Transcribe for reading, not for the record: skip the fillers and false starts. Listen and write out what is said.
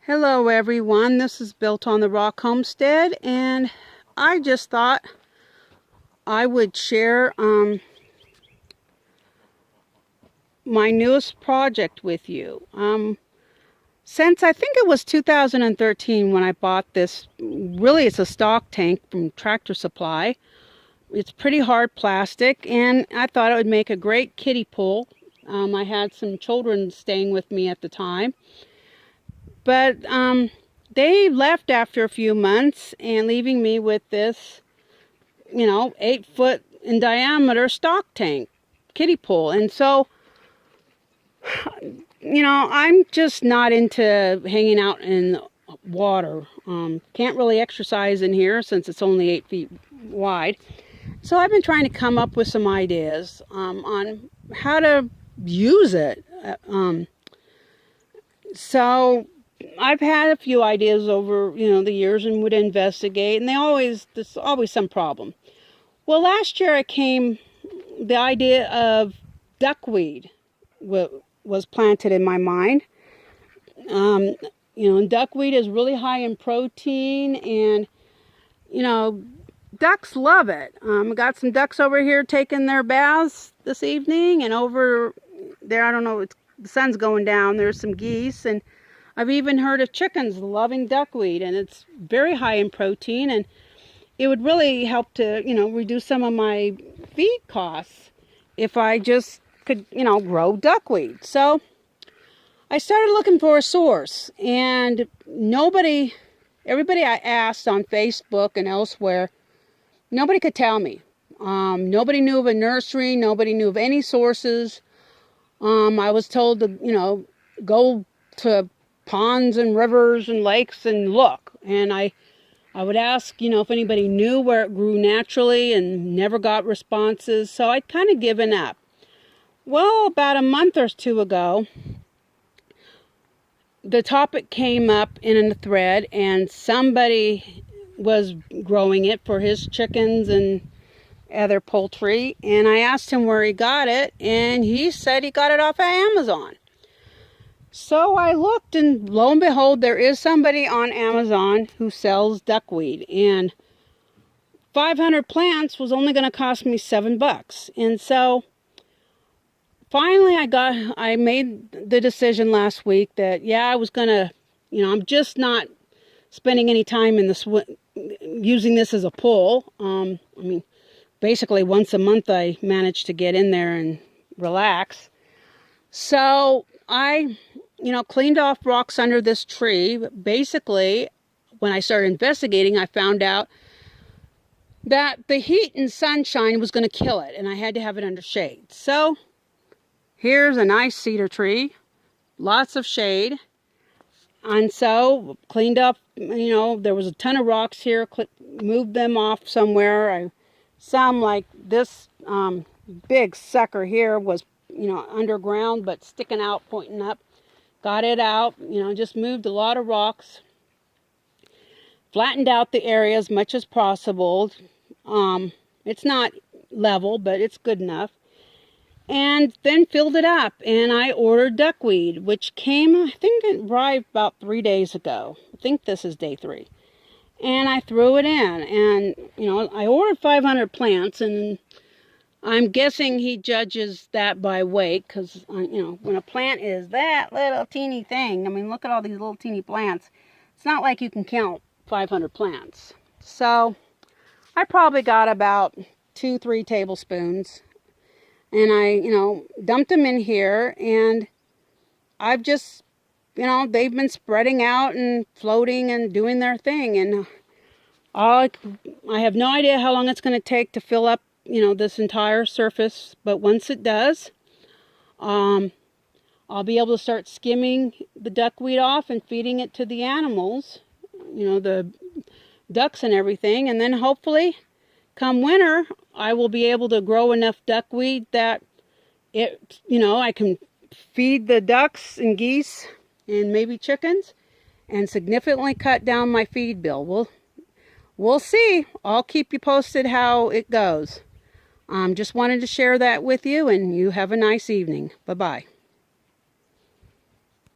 Hello everyone, this is Built on the Rock Homestead, and I just thought I would share my newest project with you. Since I think it was 2013 when I bought this, really it's a stock tank from Tractor Supply. It's pretty hard plastic, and I thought it would make a great kiddie pool. I had some children staying with me at the time. But they left after a few months and leaving me with this, 8-foot in diameter stock tank kiddie pool. And so, I'm just not into hanging out in water. Can't really exercise in here since it's only 8 feet wide. So I've been trying to come up with some ideas on how to use it. So I've had a few ideas over, the years and would investigate, and there's always some problem. Well, last year the idea of duckweed was planted in my mind. And duckweed is really high in protein, and, ducks love it. Got some ducks over here taking their baths this evening, and over there, I don't know, the sun's going down, there's some geese, and I've even heard of chickens loving duckweed, and it's very high in protein, and it would really help to, reduce some of my feed costs if I just could, grow duckweed. So I started looking for a source, and everybody I asked on Facebook and elsewhere, nobody could tell me. Nobody knew of a nursery, nobody knew of any sources. I was told to, go to ponds and rivers and lakes and look, and I would ask if anybody knew where it grew naturally, and never got responses, so I'd kind of given up. Well, about a month or two ago, the topic came up in a thread, and somebody was growing it for his chickens and other poultry, and I asked him where he got it, and he said he got it off of Amazon. So I looked, and lo and behold, there is somebody on Amazon who sells duckweed, and 500 plants was only going to cost me $7. And so finally I made the decision last week that, I was going to, I'm just not spending any time in using this as a pool. Basically once a month I manage to get in there and relax. So I cleaned off rocks under this tree. Basically, when I started investigating, I found out that the heat and sunshine was going to kill it, and I had to have it under shade. So here's a nice cedar tree, lots of shade. And so cleaned up, there was a ton of rocks here, moved them off somewhere. Some like this big sucker here was, underground, but sticking out, pointing up. Got it out, just moved a lot of rocks. Flattened out the area as much as possible. It's not level, but it's good enough. And then filled it up, and I ordered duckweed, which came, I think it arrived about 3 days ago. I think this is day 3. And I threw it in, and, I ordered 500 plants, and I'm guessing he judges that by weight, because, when a plant is that little teeny thing, look at all these little teeny plants. It's not like you can count 500 plants. So I probably got about 2-3 tablespoons, and I, dumped them in here, and I've just, they've been spreading out and floating and doing their thing, and I have no idea how long it's going to take to fill up this entire surface, but once it does, I'll be able to start skimming the duckweed off and feeding it to the animals, the ducks and everything, and then hopefully come winter I will be able to grow enough duckweed that I can feed the ducks and geese and maybe chickens and significantly cut down my feed bill. We'll see. I'll keep you posted how it goes. Just wanted to share that with you, and you have a nice evening. Bye-bye.